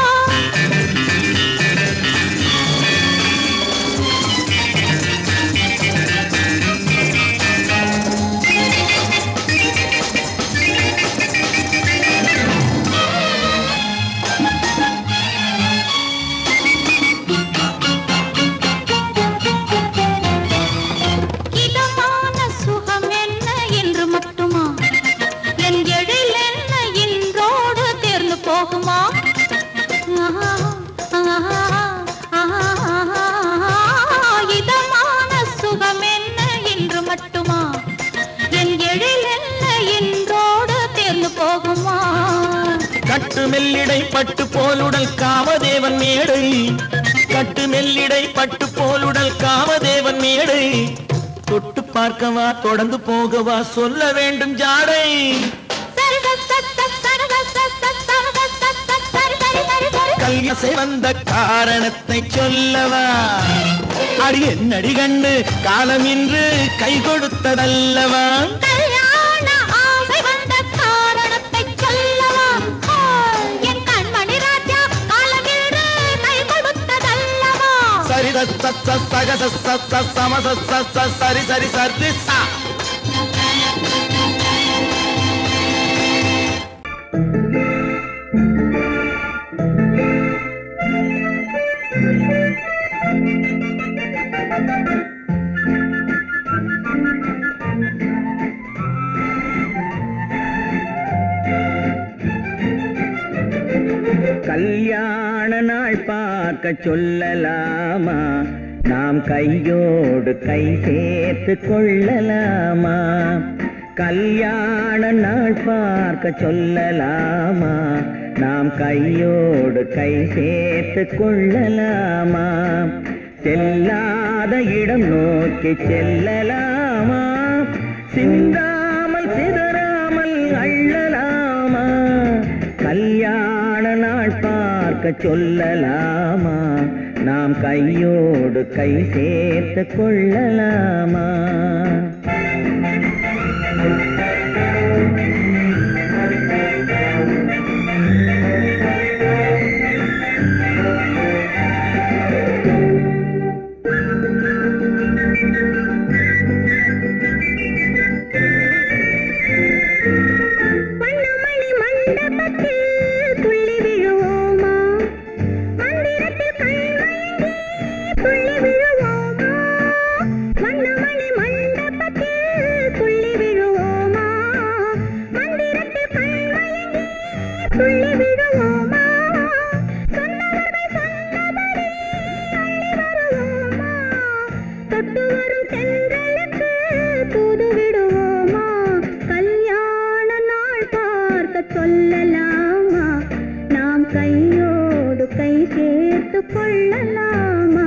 இதமான சுகம் என்ன என்று மட்டுமா என் எழில் என்ன என்றோடு தேர்ந்து போகுமா கட்டு மெல்லிடை பட்டு போலுடல் காமதேவன் மேடை கட்டு மெல்லிடை பட்டு போலுடல் காமதேவன் மேடை தொட்டு பார்க்கவா தொடர்ந்து போகவா சொல்ல வேண்டும் ஜாடை கல்யாசை வந்த காரணத்தை சொல்லவா அடி என்னடி கண்டு காலம் இன்று கை கொடுத்ததல்லவா கல்யாண ஆசை வந்த காரணத்தை சொல்லவா என் கண்மணி ராஜா காலம் இன்று கை கொடுத்ததல்லவா சரி சக சம சரி சரி சரி சா கல்யாண நாள் பார்க்க சொல்லலாமா நாம் கையோடு கை சேர்த்து கொள்ளலாமா கல்யாண நாள் பார்க்க சொல்லலாமா நாம் கையோடு கை சேர்த்து கொள்ளலாமா? செல்லாத இடம் நோக்கி செல்லலாமா? சிந்தாமல் சிதறாமல் அள்ளலாமா? கல்யாண நாள் பார்க்க சொல்லலாமா? நாம் கையோடு கை சேர்த்து கொள்ளலாமா? சொல்லலாமா? நாம் கையோடு கை சேர்த்து கொள்ளலாமா?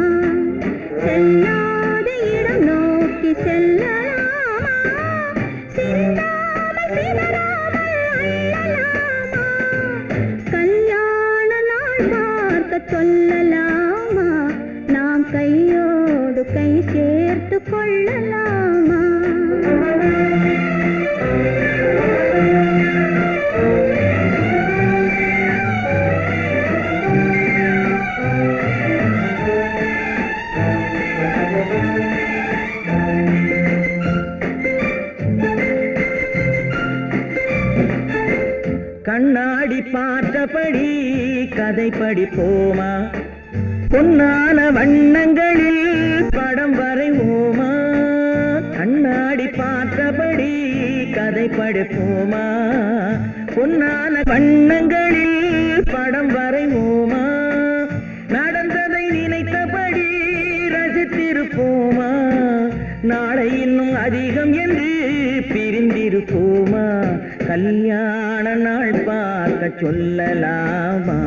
செல்லாத இடம் நோக்கி செல்லலாமா? சிந்தாமல் சிதறாமல் அள்ளலாமா? கல்யாண நாள் பார்க்க சொல்லலாமா? நாம் கையோடு கை சேர்த்து கொள்ளலாமா? கண்ணாடி பார்த்தபடி கதை படிப்போமா? பொன்னான வண்ணங்களில் படம் வரைவோமா? கண்ணாடி பார்த்தபடி கதை படிப்போமா? பொன்னான வண்ணங்களில் படம் வரைவோமா? நடந்ததை நினைத்தபடி ரசித்திருப்போமா? நாளை இன்னும் அதிகம் என்று பிரிந்திருப்போமா? கல்யாண நாள் பார்க்க சொல்லலாமா?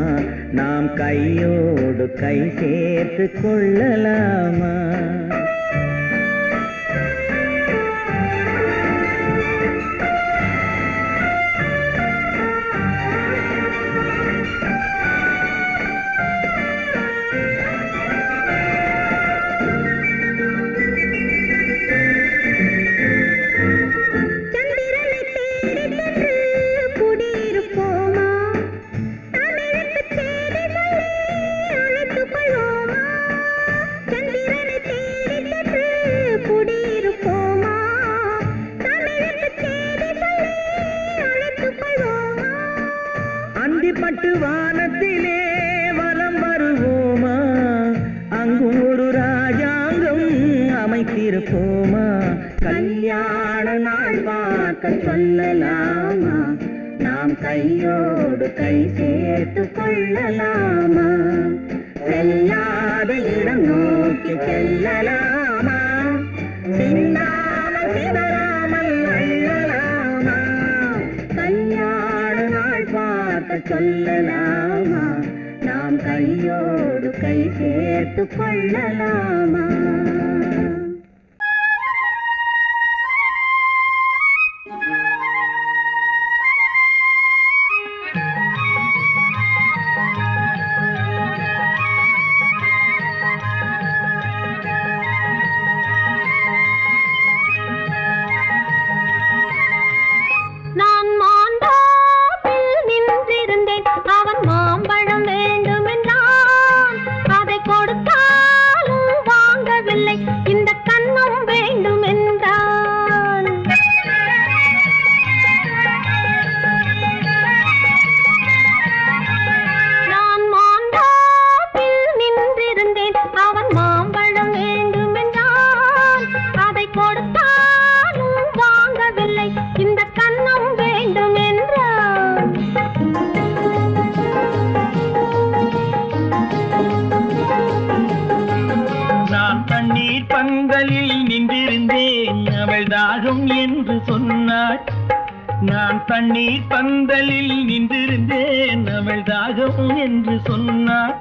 நாம் கையோடு கை சேர்த்து கொள்ளலாமா? அந்திப்பட்டு வானத்திலே வலம் வருவோமா? அங்கும் ஒரு ராஜாங்கம் அமைத்திருப்போமா? கல்யாண நாள் பார்க்க சொல்லலாமா? நாம் கையோடு கை சேர்த்து கொள்ளலாமா? செல்லாத இடம் நோக்கி செல்லலாமா? சிந்தாமல் சிதறாமல் அள்ளலாமா? கல்யாண நாள் பார்க்க சொல்லலாமா? நாம் கையோடு கை சேர்த்து கொள்ளலாமா? நான் மாண்டாப்பில் நின்றிருந்தேன். அவன் மாம்பழம் வேண்டுமென்றான். அதை கொடுத்தாலும் வாங்கவில்லை. இந்த கன்னம் வேண்டும் என்றான். நான் மாண்டாப்பில் நின்றிருந்தேன். அவன் மாம்பழம் வேண்டுமென்றான். அதை கொடுத்தாலும் வாங்கவில்லை. இந்த கன்னம் வேண்டும் என்றான். நான் தண்ணீர் பந்தலில் நின்றிருந்தேன். அவள் தாகம் என்று சொன்னாள். நான் தண்ணீர் பந்தலில் நின்றிருந்தேன் அவள் தாகம் என்று சொன்னாள்.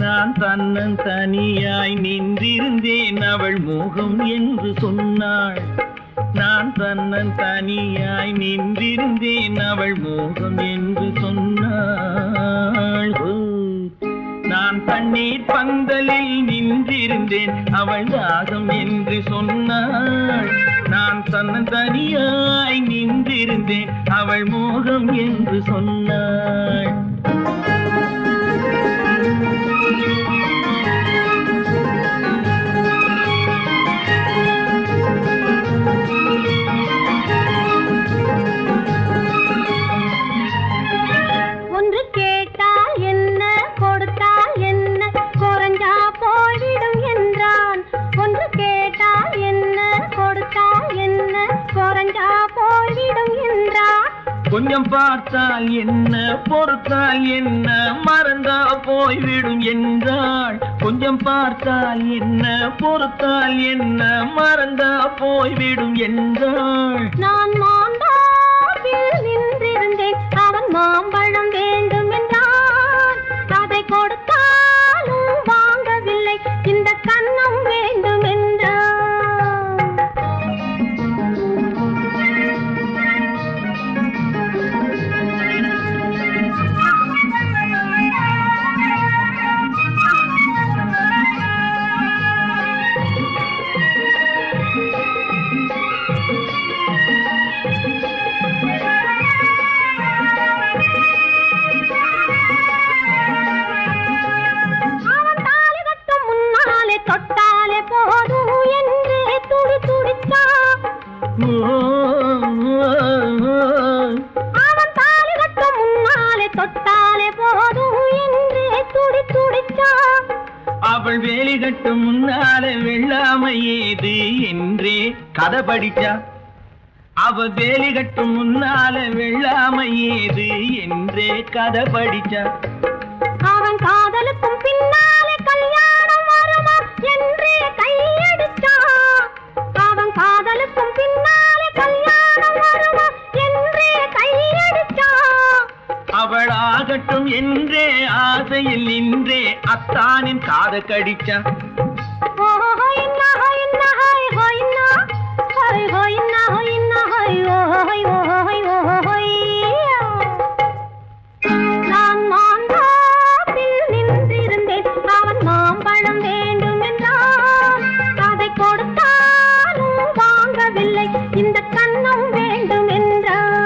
நான் தன்னன் தனியாய் நின்றிருந்தேன் அவள் மோகம் என்று சொன்னாள். நான் தன்னன் தனியாய் நின்றிருந்தேன் அவள் மோகம் என்று சொன்னாள். நான் தண்ணீர் பந்தலில் நின்றிருந்தேன் அவள் தாகம் என்று சொன்னாள். நான் தன்னன் தனியாய் நின்றிருந்தேன் அவள் மோகம் என்று சொன்னாள். ஒன்று கேட்டால் என்ன கொடுத்தால் என்ன குறைஞ்சா போய்விடும் என்றான். ஒன்று கேட்டால் என்ன கொடுத்தால் என்ன குறைஞ்சா போய்விடும் என்றான். கொஞ்சம் பார்த்தால் என்ன பொறுத்தால் என்ன மறந்தா போய்விடும் என்றாள். கொஞ்சம் பார்த்தால் என்ன பொறுத்தால் என்ன மறந்தா போய்விடும் என்றாள். நான் மாந்தாவில் நின்றிருந்தேன் அவன் மாம்பழம் வேண்டும் என்றான். அதை கொடுத்தாலும் வாங்கவில்லை இந்த கன்னம் வேண்டும் என்றான். தொட்டாலே போதும் என்றே துடி துடித்தான். அவன் தாலி கட்டும் முன்னாலே தொட்டாலே போதும் என்றே துடி துடித்தான். அவள் வேலி கட்டும் முன்னாலே வெள்ளாமை ஏது என்றே கதை படிச்சா. அவள் வேலி கட்டும் முன்னாலே வெள்ளாமை ஏது என்றே கதை படிச்சா. அவன் காதலுக்கும் பின்னாலே கல்யாணம் வருமா என்றே கையடிச்சான். அவன் காதலுக்கும் பின்னாலே கல்யாணம் வருமா என்றே கையடிச்சான். அவள் ஆகட்டும் என்றே ஆசையில் நின்றே அத்தானின் காத கடிச்சா. நான் மாந்தாப்பில் நின்றிருந்தேன் அவன் மாம்பழம் வேண்டும் என்றான். அதை கொடுத்தாலும் வாங்கவில்லை இந்த கன்னம் வேண்டும் என்றான்.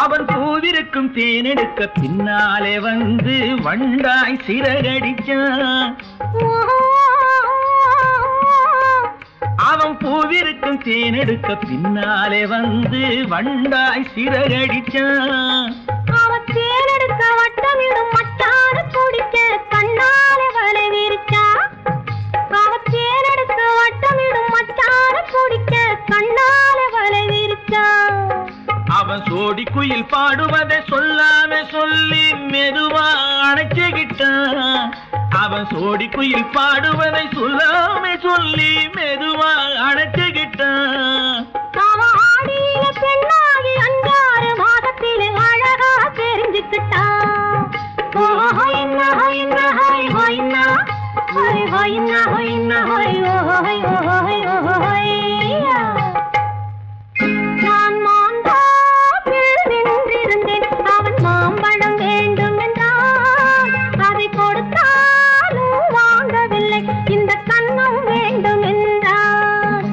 அவன் பூவிருக்கும் தேனெடுக்க பின்னாலே வந்து வண்டாய் சிறகடிச்சான். அவன் பூவிருக்கும் தேனெடுக்க பின்னாலே வந்து வண்டாய் சிறகடிச்சான். அவன் தேனெடுக்க வட்டமிடும் மச்சான குடிக்க கண்ணாலே வலை விரிச்சா. அவன் தேனெடுக்க வட்டமிடும் மச்சான குடிக்க கண்ணாலே வலை விரிச்சா. அவன் சோடி குயில் பாடுவதை சொல்லாம சொல்லி மெதுவா அணைச்சுக்கிட்டான். அவன் சோடி குயில் பாடுவதை சொல்லாம சொல்லி மெதுவா அணைச்சுக்கிட்டான். அவன் ஆடிய பெண்ணாகி 5-6 மாதத்திலே அழகா தெரிஞ்சுக்கிட்டான். நான் மாந்தாப்பில் நின்றிருந்தேன் அவன் மாம்பழம் வேண்டும் என்றான். அதை கொடுத்தாலும் வாங்கவில்லை இந்த கன்னம் வேண்டும் என்றான்.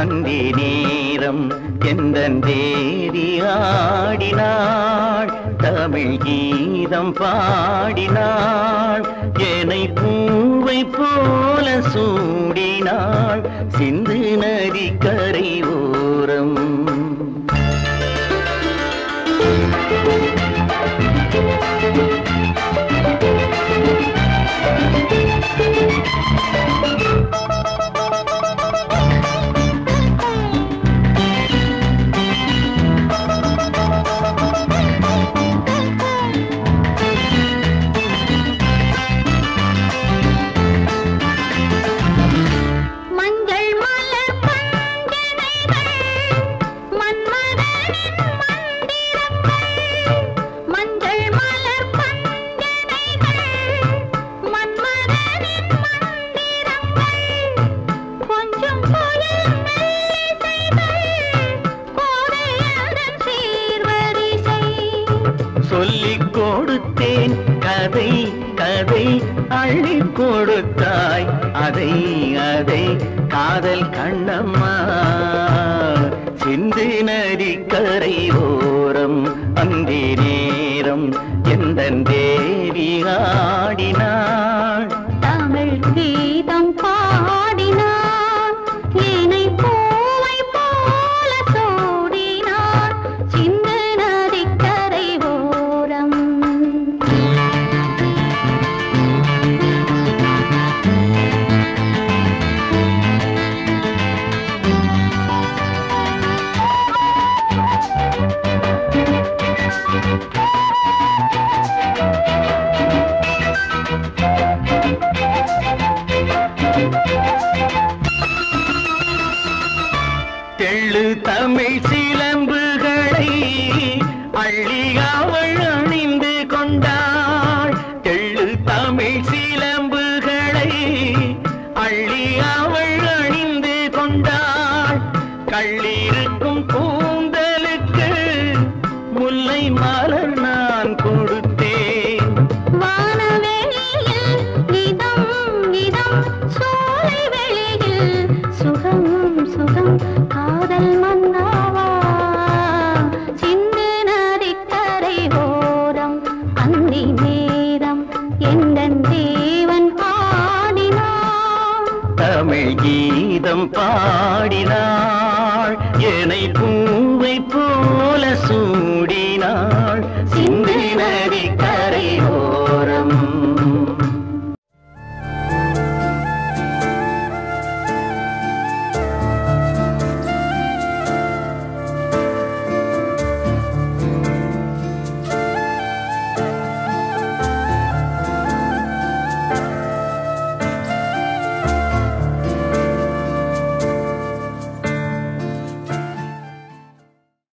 அந்தி நேரம் எந்தன் தேவி ஆடினாள் தமிழ் கீதம் பாடினாள் என்னை பூவை போல சூடினாள் சிந்து நதி கரை ஓரம் சொல்லிக் கொடுத்தேன் கதை கதை அள்ளி கொடுத்தாய் அதை அதை காதல் கண்ணம்மா சிந்து நதி கரை ஓரம் அந்தி நேரம் எந்தன் தேவி ஆடினாள் தமிழ் கீதம் பாடினாள் என்னை பூவை போல சூடினாள் சிந்து நதிக்கரை ஓரம் தெள்ளு தமிழ் சிலம்புகளை அள்ளி அவள் அணிந்து கொண்டாள் தெள்ளு தமிழ் சிலம்புகளை அள்ளி அவள் அணிந்து கொண்டாள் கள்ளிருக்கும் கூந்தலுக்கு முல்லை மலர்